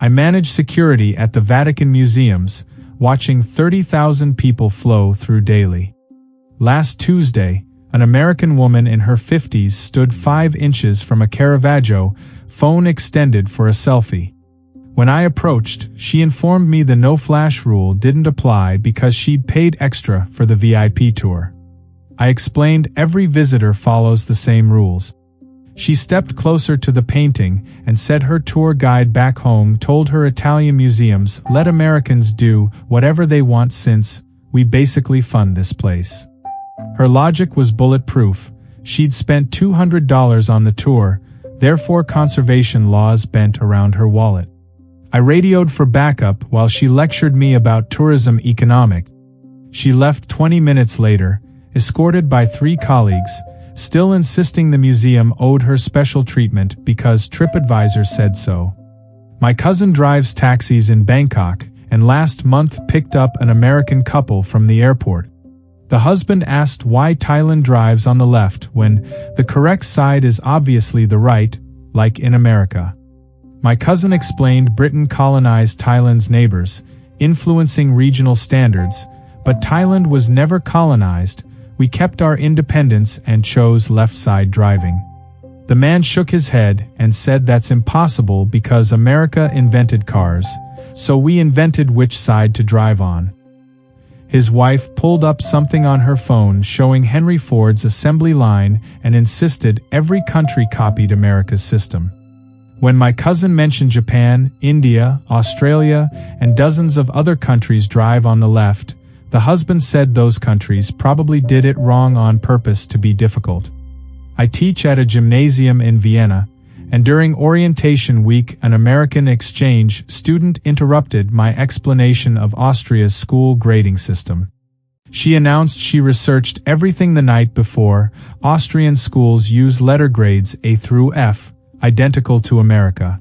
I manage security at the Vatican museums, watching 30,000 people flow through daily. Last Tuesday, an American woman in her 50s stood 5 inches from a Caravaggio, phone extended for a selfie. When I approached, she informed me the no-flash rule didn't apply because she'd paid extra for the VIP tour. I explained every visitor follows the same rules. She stepped closer to the painting and said her tour guide back home told her Italian museums let Americans do whatever they want since we basically fund this place. Her logic was bulletproof. She'd spent $200 on the tour, therefore conservation laws bent around her wallet. I radioed for backup while she lectured me about tourism economics. She left 20 minutes later, escorted by 3 colleagues, still insisting the museum owed her special treatment because TripAdvisor said so. My cousin drives taxis in Bangkok and last month picked up an American couple from the airport. The husband asked why Thailand drives on the left when the correct side is obviously the right, like in America. My cousin explained Britain colonized Thailand's neighbors, influencing regional standards, but Thailand was never colonized. We kept our independence and chose left-side driving. The man shook his head and said that's impossible because America invented cars, so we invented which side to drive on. His wife pulled up something on her phone showing Henry Ford's assembly line and insisted every country copied America's system. When my cousin mentioned Japan, India, Australia, and dozens of other countries drive on the left, the husband said those countries probably did it wrong on purpose to be difficult. I teach at a gymnasium in Vienna, and during orientation week an American exchange student interrupted my explanation of Austria's school grading system. She announced she researched everything the night before. Austrian schools use letter grades A through F, identical to America.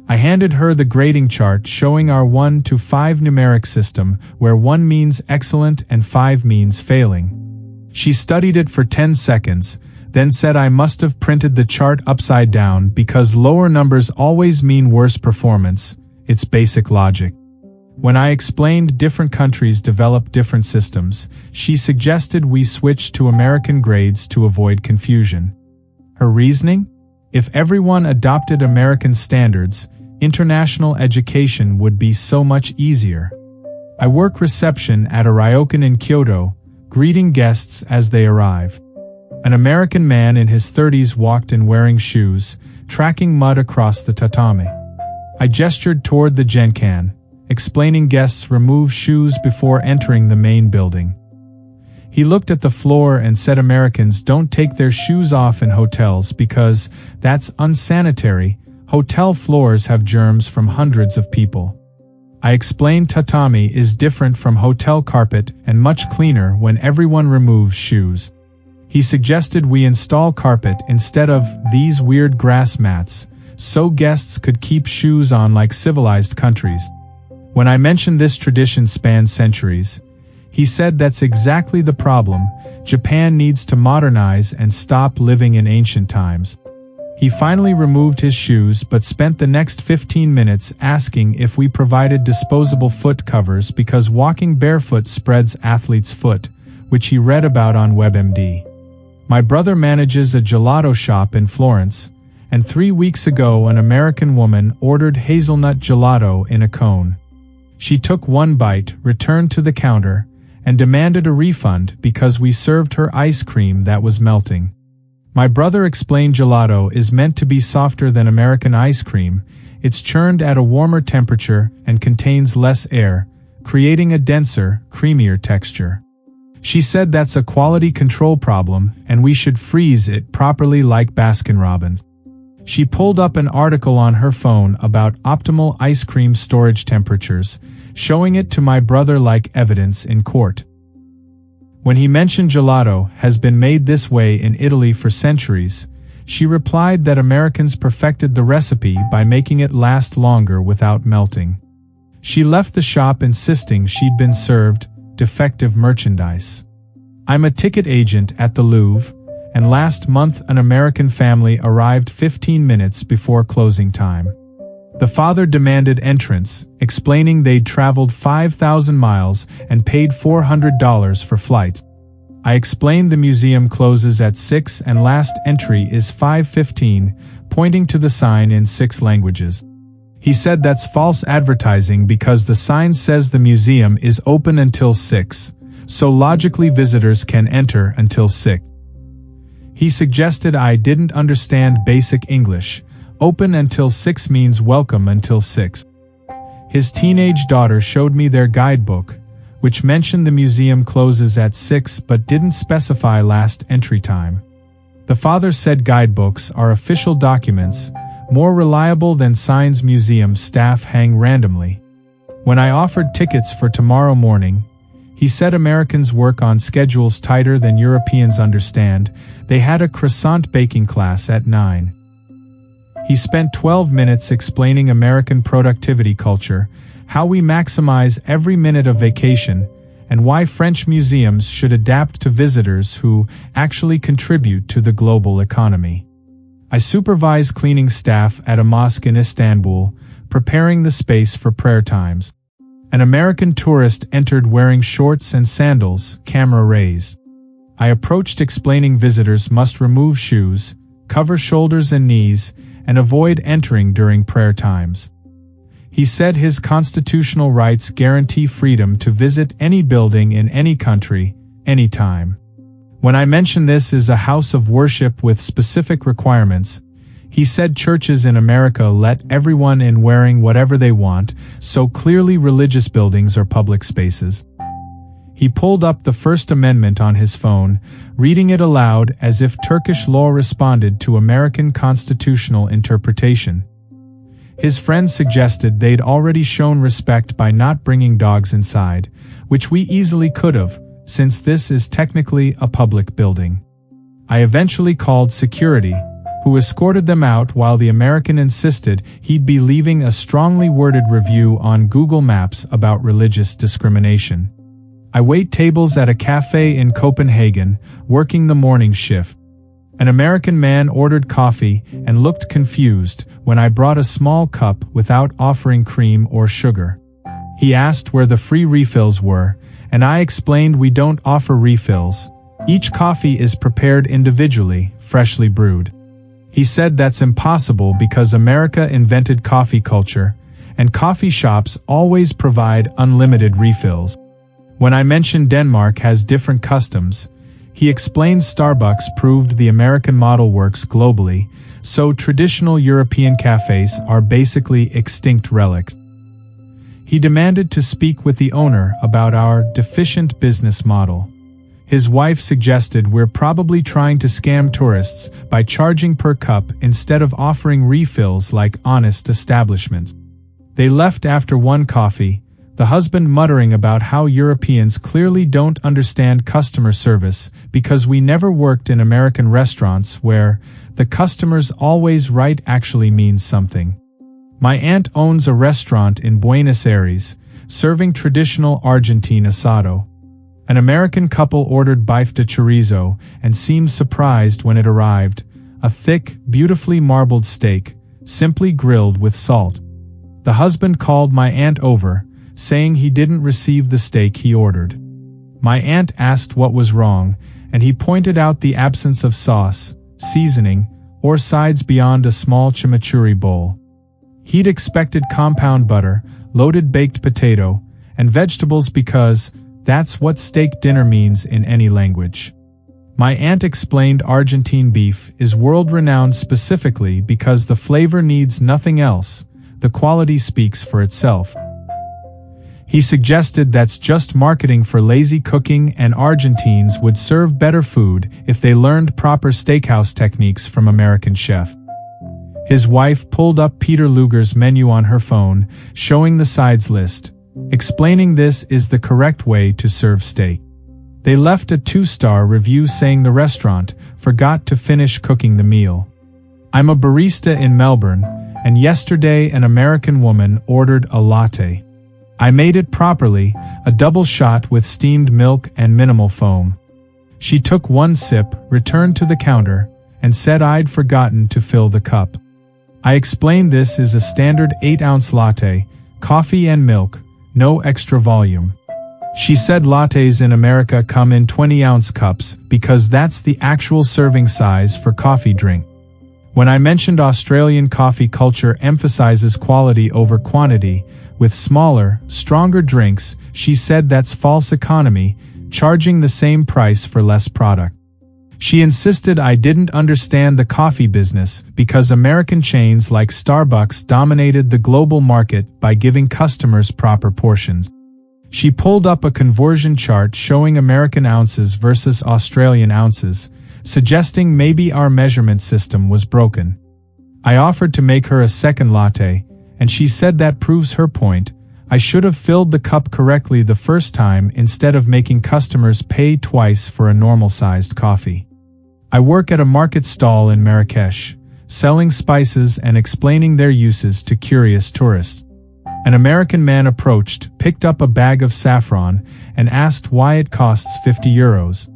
I handed her the grading chart showing our 1 to 5 numeric system, where 1 means excellent and 5 means failing. She studied it for 10 seconds, then said I must have printed the chart upside down because lower numbers always mean worse performance. It's basic logic. When I explained different countries develop different systems, she suggested we switch to American grades to avoid confusion. Her reasoning? If everyone adopted American standards, international education would be so much easier. I work reception at a ryokan in Kyoto, greeting guests as they arrive. An American man in his 30s walked in wearing shoes, tracking mud across the tatami. I gestured toward the genkan, explaining guests remove shoes before entering the main building. He looked at the floor and said Americans don't take their shoes off in hotels because that's unsanitary. Hotel floors have germs from hundreds of people. I explained tatami is different from hotel carpet and much cleaner when everyone removes shoes. He suggested we install carpet instead of these weird grass mats, so guests could keep shoes on like civilized countries. When I mentioned this tradition spans centuries, he said that's exactly the problem. Japan needs to modernize and stop living in ancient times. He finally removed his shoes but spent the next 15 minutes asking if we provided disposable foot covers because walking barefoot spreads athlete's foot, which he read about on WebMD. My brother manages a gelato shop in Florence, and 3 weeks ago an American woman ordered hazelnut gelato in a cone. She took 1 bite, returned to the counter, and demanded a refund because we served her ice cream that was melting. My brother explained gelato is meant to be softer than American ice cream. It's churned at a warmer temperature and contains less air, creating a denser, creamier texture. She said that's a quality control problem and we should freeze it properly like Baskin-Robbins. She pulled up an article on her phone about optimal ice cream storage temperatures, showing it to my brother like evidence in court. When he mentioned gelato has been made this way in Italy for centuries, she replied that Americans perfected the recipe by making it last longer without melting. She left the shop insisting she'd been served defective merchandise. I'm a ticket agent at the Louvre, and last month an American family arrived 15 minutes before closing time. The father demanded entrance, explaining they'd traveled 5,000 miles and paid $400 for flight. I explained the museum closes at 6 and last entry is 5:15, pointing to the sign in 6 languages. He said that's false advertising because the sign says the museum is open until 6, so logically visitors can enter until 6. He suggested I didn't understand basic English. Open until 6 means welcome until 6. His teenage daughter showed me their guidebook, which mentioned the museum closes at 6 but didn't specify last entry time. The father said guidebooks are official documents, more reliable than signs museum staff hang randomly. When I offered tickets for tomorrow morning, he said Americans work on schedules tighter than Europeans understand. They had a croissant baking class at 9. He spent 12 minutes explaining American productivity culture, how we maximize every minute of vacation, and why French museums should adapt to visitors who actually contribute to the global economy. I supervise cleaning staff at a mosque in Istanbul, preparing the space for prayer times. An American tourist entered wearing shorts and sandals, camera raised. I approached explaining visitors must remove shoes, cover shoulders and knees, and avoid entering during prayer times. He said his constitutional rights guarantee freedom to visit any building in any country, anytime. When I mentioned this is a house of worship with specific requirements, he said churches in America let everyone in wearing whatever they want, so clearly religious buildings are public spaces. He pulled up the First Amendment on his phone, reading it aloud as if Turkish law responded to American constitutional interpretation. His friends suggested they'd already shown respect by not bringing dogs inside, which we easily could have, since this is technically a public building. I eventually called security, who escorted them out while the American insisted he'd be leaving a strongly worded review on Google Maps about religious discrimination. I wait tables at a cafe in Copenhagen, working the morning shift. An American man ordered coffee and looked confused when I brought a small cup without offering cream or sugar. He asked where the free refills were, and I explained we don't offer refills. Each coffee is prepared individually, freshly brewed. He said that's impossible because America invented coffee culture, and coffee shops always provide unlimited refills. When I mentioned Denmark has different customs, he explained Starbucks proved the American model works globally, so traditional European cafes are basically extinct relics. He demanded to speak with the owner about our deficient business model. His wife suggested we're probably trying to scam tourists by charging per cup instead of offering refills like honest establishments. They left after one coffee, the husband muttering about how Europeans clearly don't understand customer service because we never worked in American restaurants where the customer's always right actually means something. My aunt owns a restaurant in Buenos Aires, serving traditional Argentine asado. An American couple ordered bife de chorizo and seemed surprised when it arrived, a thick, beautifully marbled steak, simply grilled with salt. The husband called my aunt over, saying he didn't receive the steak he ordered. My aunt asked what was wrong, and he pointed out the absence of sauce, seasoning, or sides beyond a small chimichurri bowl. He'd expected compound butter, loaded baked potato, and vegetables because that's what steak dinner means in any language. My aunt explained Argentine beef is world-renowned specifically because the flavor needs nothing else, the quality speaks for itself. He suggested that's just marketing for lazy cooking and Argentines would serve better food if they learned proper steakhouse techniques from American chef. His wife pulled up Peter Luger's menu on her phone, showing the sides list, explaining this is the correct way to serve steak. They left a 2-star review saying the restaurant forgot to finish cooking the meal. I'm a barista in Melbourne, and yesterday an American woman ordered a latte. I made it properly, a double shot with steamed milk and minimal foam. She took one sip, returned to the counter, and said I'd forgotten to fill the cup. I explained this is a standard 8-ounce latte, coffee and milk, no extra volume. She said lattes in America come in 20-ounce cups because that's the actual serving size for coffee drink. When I mentioned Australian coffee culture emphasizes quality over quantity, with smaller, stronger drinks, she said that's false economy, charging the same price for less product. She insisted I didn't understand the coffee business because American chains like Starbucks dominated the global market by giving customers proper portions. She pulled up a conversion chart showing American ounces versus Australian ounces, suggesting maybe our measurement system was broken. I offered to make her a second latte, and she said that proves her point. I should have filled the cup correctly the first time instead of making customers pay twice for a normal-sized coffee. I work at a market stall in Marrakesh, selling spices and explaining their uses to curious tourists. An American man approached, picked up a bag of saffron, and asked why it costs 50 euros.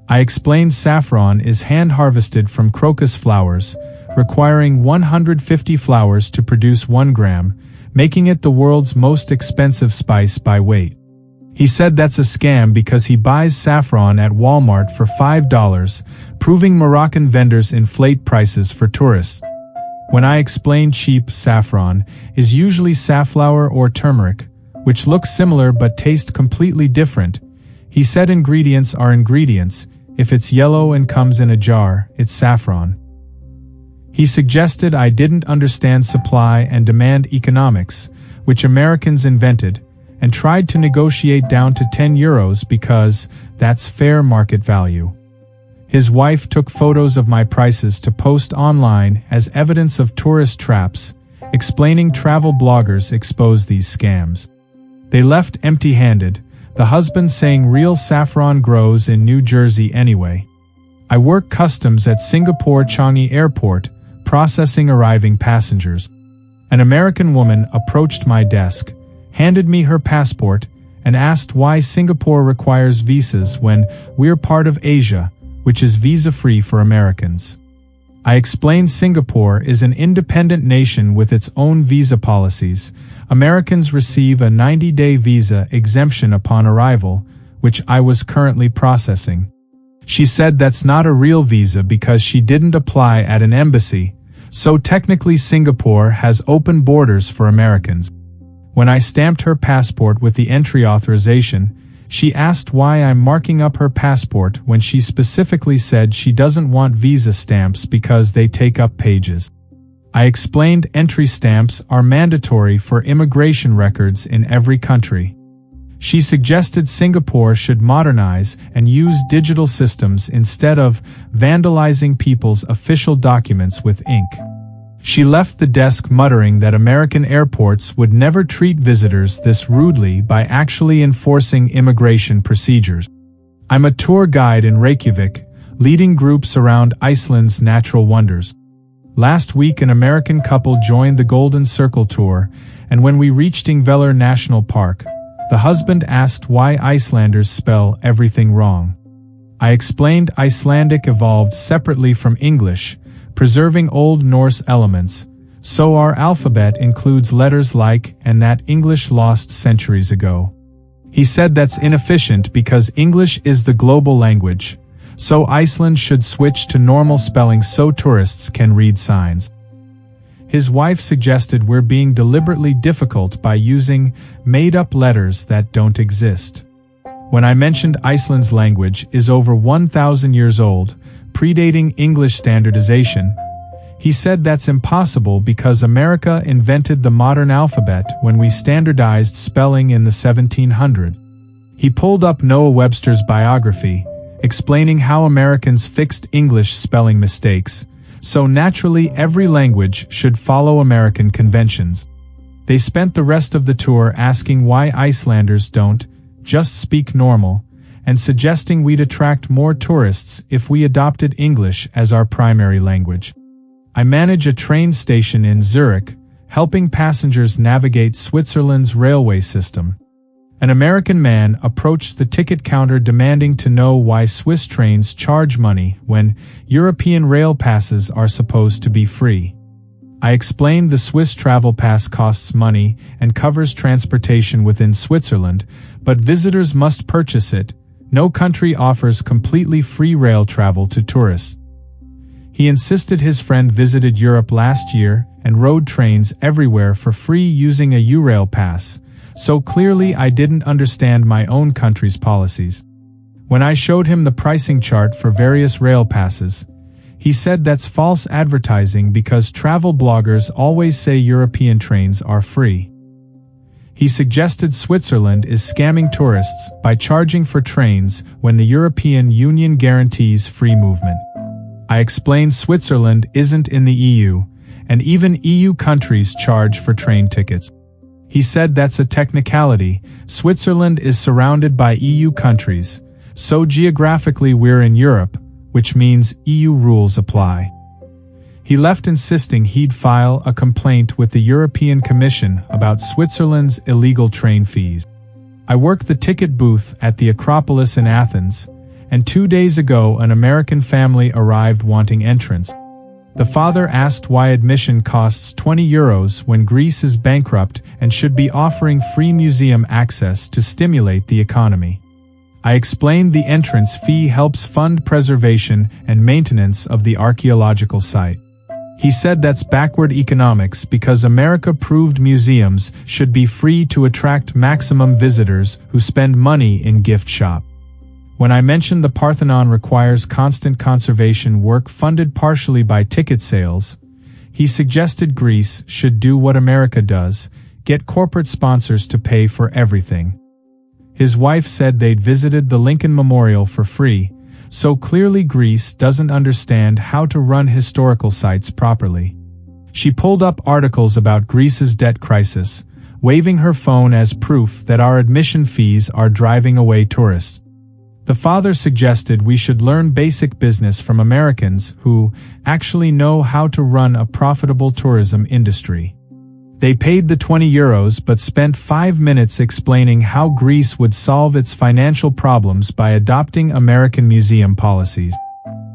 I explained saffron is hand-harvested from crocus flowers, requiring 150 flowers to produce 1 gram, making it the world's most expensive spice by weight. He said that's a scam because he buys saffron at Walmart for $5, proving Moroccan vendors inflate prices for tourists. When I explained cheap saffron is usually safflower or turmeric, which look similar but taste completely different, he said ingredients are ingredients. If it's yellow and comes in a jar, it's saffron. He suggested I didn't understand supply and demand economics, which Americans invented, and tried to negotiate down to 10 euros because that's fair market value. His wife took photos of my prices to post online as evidence of tourist traps, explaining travel bloggers expose these scams. They left empty-handed, the husband saying real saffron grows in New Jersey anyway. I work customs at Singapore Changi Airport, processing arriving passengers. An American woman approached my desk, handed me her passport, and asked why Singapore requires visas when we're part of Asia, which is visa-free for Americans. I explained Singapore is an independent nation with its own visa policies. Americans receive a 90-day visa exemption upon arrival, which I was currently processing. She said that's not a real visa because she didn't apply at an embassy, so technically Singapore has open borders for Americans. When I stamped her passport with the entry authorization, she asked why I'm marking up her passport when she specifically said she doesn't want visa stamps because they take up pages. I explained entry stamps are mandatory for immigration records in every country. She suggested Singapore should modernize and use digital systems instead of vandalizing people's official documents with ink. She left the desk muttering that American airports would never treat visitors this rudely by actually enforcing immigration procedures. I'm a tour guide in Reykjavik, leading groups around Iceland's natural wonders. Last week an American couple joined the Golden Circle tour, and when we reached Ingvellir National Park, the husband asked why Icelanders spell everything wrong. I explained Icelandic evolved separately from English, preserving Old Norse elements, so our alphabet includes letters like and that English lost centuries ago. He said that's inefficient because English is the global language, so Iceland should switch to normal spelling so tourists can read signs. His wife suggested we're being deliberately difficult by using made-up letters that don't exist. When I mentioned Iceland's language is over 1,000 years old, predating English standardization, he said that's impossible because America invented the modern alphabet when we standardized spelling in the 1700s. He pulled up Noah Webster's biography, explaining how Americans fixed English spelling mistakes, so naturally every language should follow American conventions. They spent the rest of the tour asking why Icelanders don't just speak normal, and suggesting we'd attract more tourists if we adopted English as our primary language. I manage a train station in Zurich, helping passengers navigate Switzerland's railway system. An American man approached the ticket counter demanding to know why Swiss trains charge money when European rail passes are supposed to be free. I explained the Swiss travel pass costs money and covers transportation within Switzerland, but visitors must purchase it. No country offers completely free rail travel to tourists. He insisted his friend visited Europe last year and rode trains everywhere for free using a Eurail pass, so clearly I didn't understand my own country's policies. When I showed him the pricing chart for various rail passes, he said that's false advertising because travel bloggers always say European trains are free. He suggested Switzerland is scamming tourists by charging for trains when the European Union guarantees free movement. I explained Switzerland isn't in the EU, and even EU countries charge for train tickets. He said that's a technicality. Switzerland is surrounded by EU countries, so geographically we're in Europe, which means EU rules apply. He left insisting he'd file a complaint with the European Commission about Switzerland's illegal train fees. I work the ticket booth at the Acropolis in Athens, and 2 days ago an American family arrived wanting entrance. The father asked why admission costs €20 when Greece is bankrupt and should be offering free museum access to stimulate the economy. I explained the entrance fee helps fund preservation and maintenance of the archaeological site. He said that's backward economics because America-proved museums should be free to attract maximum visitors who spend money in gift shop. When I mentioned the Parthenon requires constant conservation work funded partially by ticket sales, he suggested Greece should do what America does, get corporate sponsors to pay for everything. His wife said they'd visited the Lincoln Memorial for free, so clearly Greece doesn't understand how to run historical sites properly. She pulled up articles about Greece's debt crisis, waving her phone as proof that our admission fees are driving away tourists. The father suggested we should learn basic business from Americans who actually know how to run a profitable tourism industry. They paid the €20 but spent 5 minutes explaining how Greece would solve its financial problems by adopting American museum policies.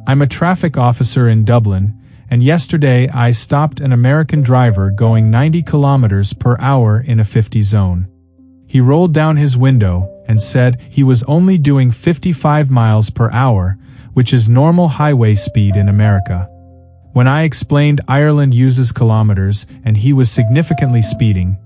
I'm a traffic officer in Dublin, and yesterday I stopped an American driver going 90 kilometers per hour in a 50 zone. He rolled down his window and said he was only doing 55 miles per hour, which is normal highway speed in America. When I explained Ireland uses kilometers and he was significantly speeding,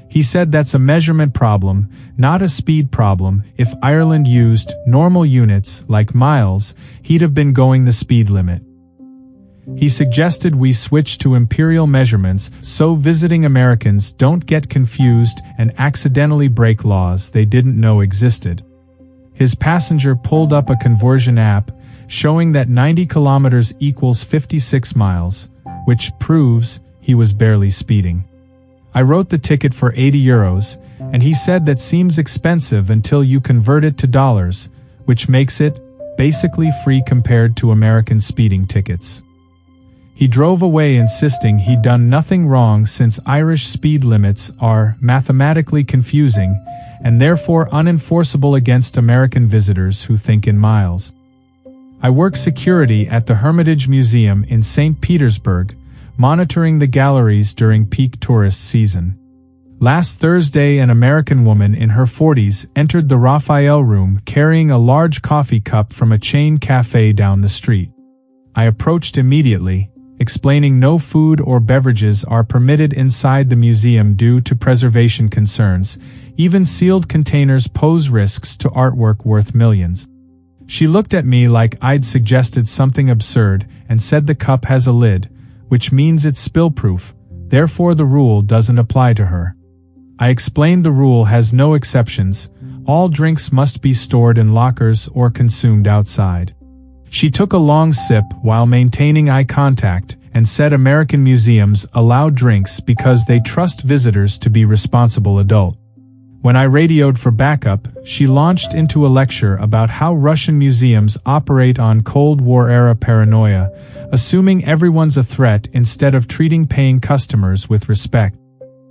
he said that's a measurement problem, not a speed problem. If Ireland used normal units like miles, he'd have been going the speed limit. He suggested we switch to imperial measurements so visiting Americans don't get confused and accidentally break laws they didn't know existed. His passenger pulled up a conversion app showing that 90 kilometers equals 56 miles, which proves he was barely speeding. I wrote the ticket for €80, and he said that seems expensive until you convert it to dollars, which makes it basically free compared to American speeding tickets. He drove away insisting he'd done nothing wrong since Irish speed limits are mathematically confusing and therefore unenforceable against American visitors who think in miles. I work security at the Hermitage Museum in St. Petersburg, monitoring the galleries during peak tourist season. Last Thursday, an American woman in her 40s entered the Raphael room carrying a large coffee cup from a chain cafe down the street. I approached immediately, explaining no food or beverages are permitted inside the museum due to preservation concerns. Even sealed containers pose risks to artwork worth millions. She looked at me like I'd suggested something absurd and said the cup has a lid, which means it's spill-proof, therefore the rule doesn't apply to her. I explained the rule has no exceptions, all drinks must be stored in lockers or consumed outside. She took a long sip while maintaining eye contact and said American museums allow drinks because they trust visitors to be responsible adults. When I radioed for backup, she launched into a lecture about how Russian museums operate on Cold War-era paranoia, assuming everyone's a threat instead of treating paying customers with respect.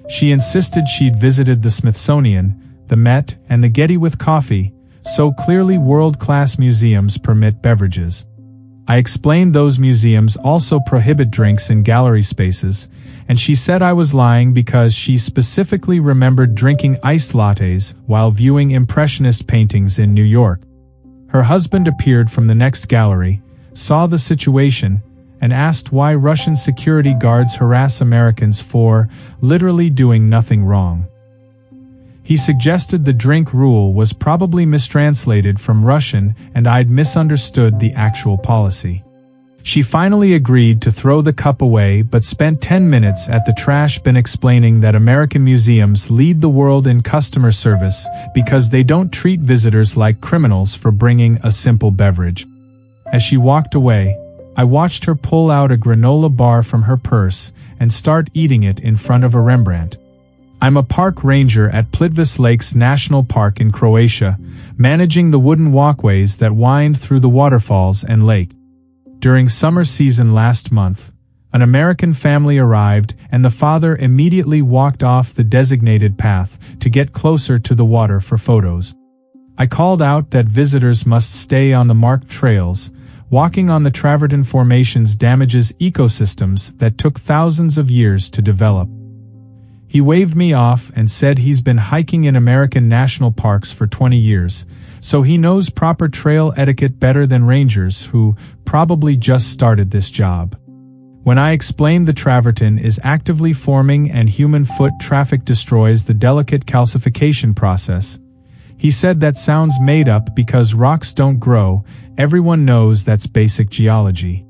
She insisted she'd visited the Smithsonian, the Met, and the Getty with coffee, so clearly world-class museums permit beverages. I explained those museums also prohibit drinks in gallery spaces, and she said I was lying because she specifically remembered drinking iced lattes while viewing Impressionist paintings in New York. Her husband appeared from the next gallery, saw the situation, and asked why Russian security guards harass Americans for literally doing nothing wrong. He suggested the drink rule was probably mistranslated from Russian and I'd misunderstood the actual policy. She finally agreed to throw the cup away but spent 10 minutes at the trash bin explaining that American museums lead the world in customer service because they don't treat visitors like criminals for bringing a simple beverage. As she walked away, I watched her pull out a granola bar from her purse and start eating it in front of a Rembrandt. I'm a park ranger at Plitvice Lakes National Park in Croatia, managing the wooden walkways that wind through the waterfalls and lake. During summer season last month, an American family arrived and the father immediately walked off the designated path to get closer to the water for photos. I called out that visitors must stay on the marked trails. Walking on the travertine formations damages ecosystems that took thousands of years to develop. He waved me off and said he's been hiking in American national parks for 20 years, so he knows proper trail etiquette better than rangers who probably just started this job. When I explained the travertine is actively forming and human foot traffic destroys the delicate calcification process, he said that sounds made up because rocks don't grow, everyone knows that's basic geology.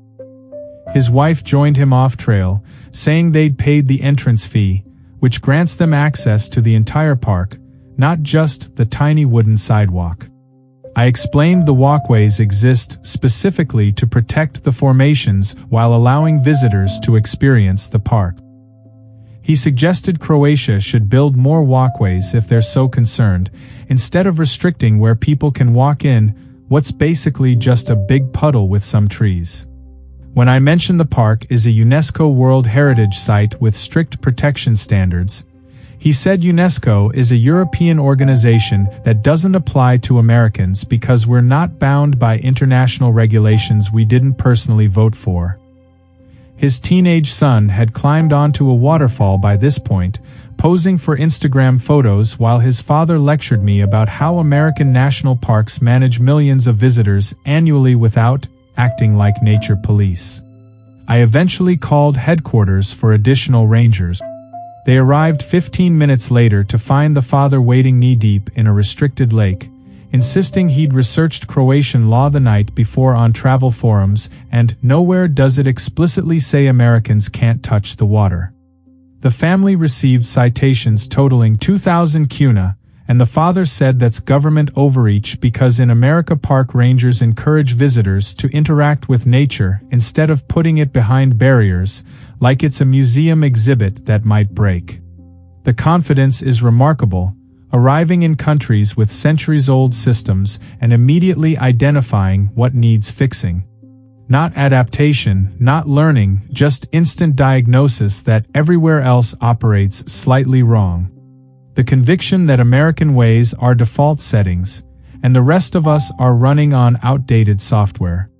His wife joined him off trail, saying they'd paid the entrance fee, which grants them access to the entire park, not just the tiny wooden sidewalk. I explained the walkways exist specifically to protect the formations while allowing visitors to experience the park. He suggested Croatia should build more walkways if they're so concerned, instead of restricting where people can walk in what's basically just a big puddle with some trees. When I mentioned the park is a UNESCO World Heritage Site with strict protection standards, he said UNESCO is a European organization that doesn't apply to Americans because we're not bound by international regulations we didn't personally vote for. His teenage son had climbed onto a waterfall by this point, posing for Instagram photos while his father lectured me about how American national parks manage millions of visitors annually without acting like nature police. I eventually called headquarters for additional rangers. They arrived 15 minutes later to find the father wading knee-deep in a restricted lake, insisting he'd researched Croatian law the night before on travel forums, and nowhere does it explicitly say Americans can't touch the water. The family received citations totaling 2,000 kuna, and the father said that's government overreach because in America park rangers encourage visitors to interact with nature instead of putting it behind barriers, like it's a museum exhibit that might break. The confidence is remarkable, arriving in countries with centuries-old systems and immediately identifying what needs fixing. Not adaptation, not learning, just instant diagnosis that everywhere else operates slightly wrong. The conviction that American ways are default settings, and the rest of us are running on outdated software.